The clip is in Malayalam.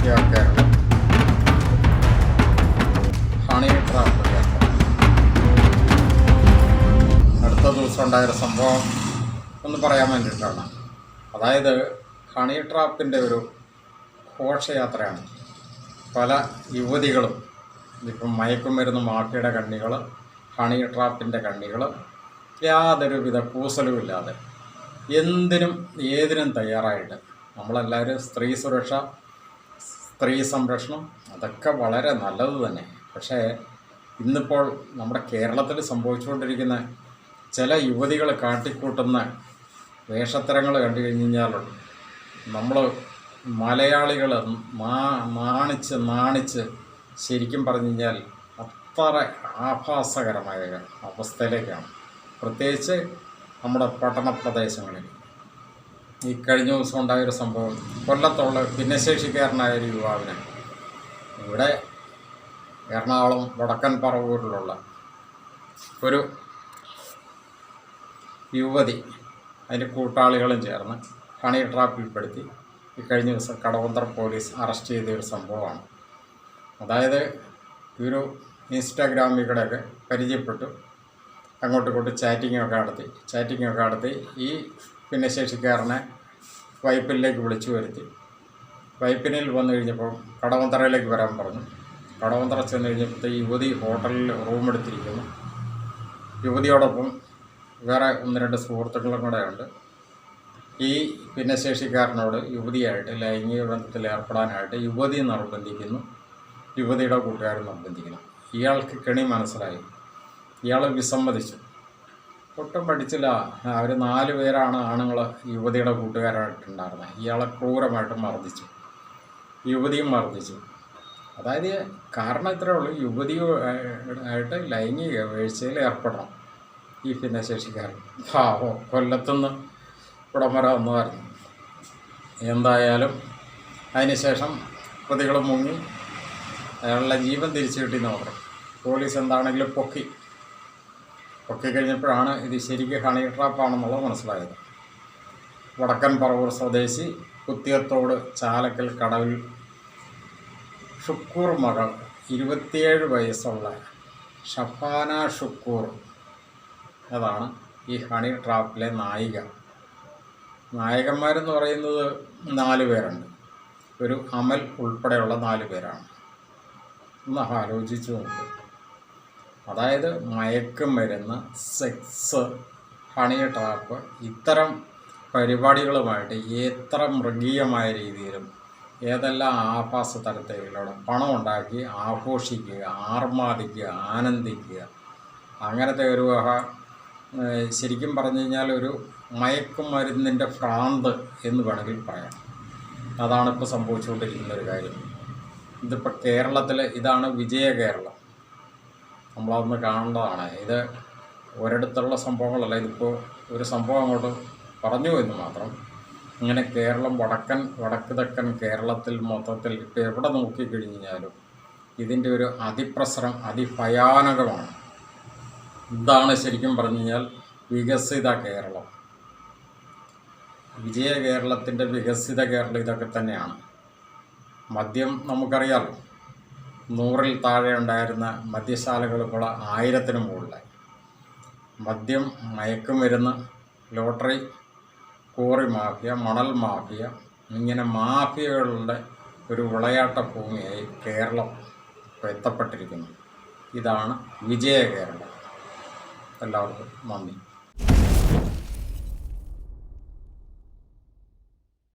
കേരളം ഹണി ട്രാപ്പ് അടുത്ത ദിവസം ഉണ്ടായൊരു സംഭവം ഒന്ന് പറയാൻ വേണ്ടിയിട്ടാണ്. അതായത് ഹണി ട്രാപ്പിൻ്റെ ഒരു ഘോഷയാത്രയാണ്. പല യുവതികളും ഇപ്പം മയക്കുമരുന്ന് മാഫിയയുടെ കണ്ണികൾ, ഹണി ട്രാപ്പിൻ്റെ കണ്ണികൾ യാതൊരുവിധ കൂസലുമില്ലാതെ എന്തിനും ഏതിനും തയ്യാറായിട്ട് നമ്മളെല്ലാവരും സ്ത്രീ സുരക്ഷ, സ്ത്രീ സംരക്ഷണം അതൊക്കെ വളരെ നല്ലത് തന്നെ. പക്ഷേ ഇന്നിപ്പോൾ നമ്മുടെ കേരളത്തിൽ സംഭവിച്ചുകൊണ്ടിരിക്കുന്ന ചില യുവതികൾ കാട്ടിക്കൂട്ടുന്ന വേഷത്തരങ്ങൾ കണ്ടു കഴിഞ്ഞാൽ നമ്മൾ മലയാളികൾ നാണിച്ച് ശരിക്കും പറഞ്ഞു കഴിഞ്ഞാൽ അത്ര ആഭാസകരമായ അവസ്ഥയിലേക്കാണ്. പ്രത്യേകിച്ച് നമ്മുടെ പട്ടണ പ്രദേശങ്ങളിൽ. ഈ കഴിഞ്ഞ ദിവസം ഉണ്ടായൊരു സംഭവം, കൊല്ലത്തുള്ള ഭിന്നശേഷിക്കാരനായ ഒരു യുവാവിനെ ഇവിടെ എറണാകുളം വടക്കൻ പറവൂരിലുള്ള ഒരു യുവതി അതിൻ്റെ കൂട്ടാളികളും ചേർന്ന് ഹണി ട്രാപ്പിൽപ്പെടുത്തി ഈ കഴിഞ്ഞ ദിവസം കടവന്ത്ര പോലീസ് അറസ്റ്റ് ചെയ്തൊരു സംഭവമാണ്. അതായത് ഒരു ഇൻസ്റ്റാഗ്രാമിലൂടെയൊക്കെ പരിചയപ്പെട്ടു, അങ്ങോട്ടും ഇങ്ങോട്ടും ചാറ്റിങ്ങൊക്കെ നടത്തി ഈ ഭിന്നശേഷിക്കാരനെ വൈപ്പിനിലേക്ക് വിളിച്ചു വരുത്തി. വൈപ്പിനിൽ വന്നു കഴിഞ്ഞപ്പോൾ കടവന്തറയിലേക്ക് വരാൻ പറഞ്ഞു. കടവന്തറ ചെന്ന് കഴിഞ്ഞപ്പോൾ യുവതി ഹോട്ടലിൽ റൂമെടുത്തിരിക്കുന്നു. യുവതിയോടൊപ്പം വേറെ 1-2 സുഹൃത്തുക്കളും കൂടെ ഉണ്ട്. ഈ ഭിന്നശേഷിക്കാരനോട് യുവതിയായിട്ട് ലൈംഗിക ബന്ധത്തിൽ ഏർപ്പെടാനായിട്ട് യുവതി നിർബന്ധിക്കുന്നു, യുവതിയുടെ കൂട്ടുകാർ നിർബന്ധിക്കുന്നു. ഇയാൾക്ക് കെണി മനസ്സിലായി, ഇയാൾ വിസമ്മതിച്ചു. ഒട്ടും പഠിച്ചില്ല. അവർ 4 പേരാണ് ആണുങ്ങൾ യുവതിയുടെ കൂട്ടുകാരായിട്ടുണ്ടായിരുന്നത്. ഇയാളെ ക്രൂരമായിട്ട് മർദ്ദിച്ചു, യുവതിയും മർദ്ദിച്ചു. അതായത് കാരണം ഇത്രയേ ഉള്ളൂ, യുവതിയായിട്ട് ലൈംഗിക വീഴ്ചയിൽ ഏർപ്പെടണം ഈ ഭിന്നശേഷിക്കാരൻ. കൊല്ലത്തുനിന്ന് ഇവിടം വരെ വന്നതായിരുന്നു. എന്തായാലും അതിനുശേഷം പ്രതികൾ മുങ്ങി, അയാളുടെ ജീവൻ തിരിച്ചു കിട്ടിയെന്ന് പറഞ്ഞു. പോലീസ് എന്താണെങ്കിലും പൊക്കി കഴിഞ്ഞപ്പോഴാണ് ഇത് ശരിക്കും ഹണി ട്രാപ്പാണെന്നുള്ളത് മനസ്സിലായത്. വടക്കൻ പറവൂർ സ്വദേശി കുത്തിയത്തോട് ചാലക്കൽ കടവിൽ ഷുക്കൂർ മകൾ 27 വയസ്സുള്ള ഷഫാന ഷുക്കൂർ, അതാണ് ഈ ഹണി ട്രാപ്പിലെ നായിക. നായകന്മാരെന്ന് പറയുന്നത് 4 പേരുണ്ട്. ഒരു അമൽ ഉൾപ്പെടെയുള്ള 4 പേരാണ്. ഒന്ന് ആലോചിച്ച് നോക്ക്. അതായത് മയക്കുമരുന്ന്, സെക്സ്, ഹണി ട്രാപ്പ് ഇത്തരം പരിപാടികളുമായിട്ട് എത്ര മൃഗീയമായ രീതിയിലും ഏതെല്ലാം ആഭാസ തരത്തിലൂടെ പണം ഉണ്ടാക്കി ആഘോഷിക്കുക, ആർമാദിക്കുക, ആനന്ദിക്കുക, അങ്ങനത്തെ ഒരു ശരിക്കും പറഞ്ഞു കഴിഞ്ഞാൽ ഒരു മയക്കുമരുന്നിൻ്റെ ഭ്രാന്ത് എന്ന് വേണമെങ്കിൽ പറയാം. അതാണിപ്പോൾ സംഭവിച്ചുകൊണ്ടിരിക്കുന്ന ഒരു കാര്യം. ഇതിപ്പോൾ കേരളത്തിൽ ഇതാണ് വിജയ കേരളം. നമ്മളതൊന്ന് കാണേണ്ടതാണ്. ഇത് ഒരിടത്തുള്ള സംഭവങ്ങളല്ല, ഇതിപ്പോൾ ഒരു സംഭവം അങ്ങോട്ട് പറഞ്ഞു എന്ന് മാത്രം. ഇങ്ങനെ കേരളം വടക്ക് തെക്കൻ കേരളത്തിൽ മൊത്തത്തിൽ ഇപ്പോൾ എവിടെ നോക്കിക്കഴിഞ്ഞാലും ഇതിൻ്റെ ഒരു അതിപ്രസരം അതിഭയാനകമാണ്. ഇതാണ് ശരിക്കും പറഞ്ഞു കഴിഞ്ഞാൽ വികസിത കേരളം. വിജയ കേരളത്തിൻ്റെ വികസിത കേരളം ഇതൊക്കെ തന്നെയാണ്. മദ്യം നമുക്കറിയാമല്ലോ, 100-ൽ താഴെ ഉണ്ടായിരുന്ന മദ്യശാലകൾ ഇപ്പോൾ 1000-ന് മുകളിലായി. മദ്യം, മയക്കുമരുന്ന്, ലോട്ടറി, കോറി മാഫിയ, മണൽ മാഫിയ, ഇങ്ങനെ മാഫിയകളുടെ ഒരു വിളയാട്ട ഭൂമിയായി കേരളം ഇപ്പോൾ എത്തപ്പെട്ടിരിക്കുന്നു. ഇതാണ് വിജയ കേരളം. എല്ലാവർക്കും നന്ദി.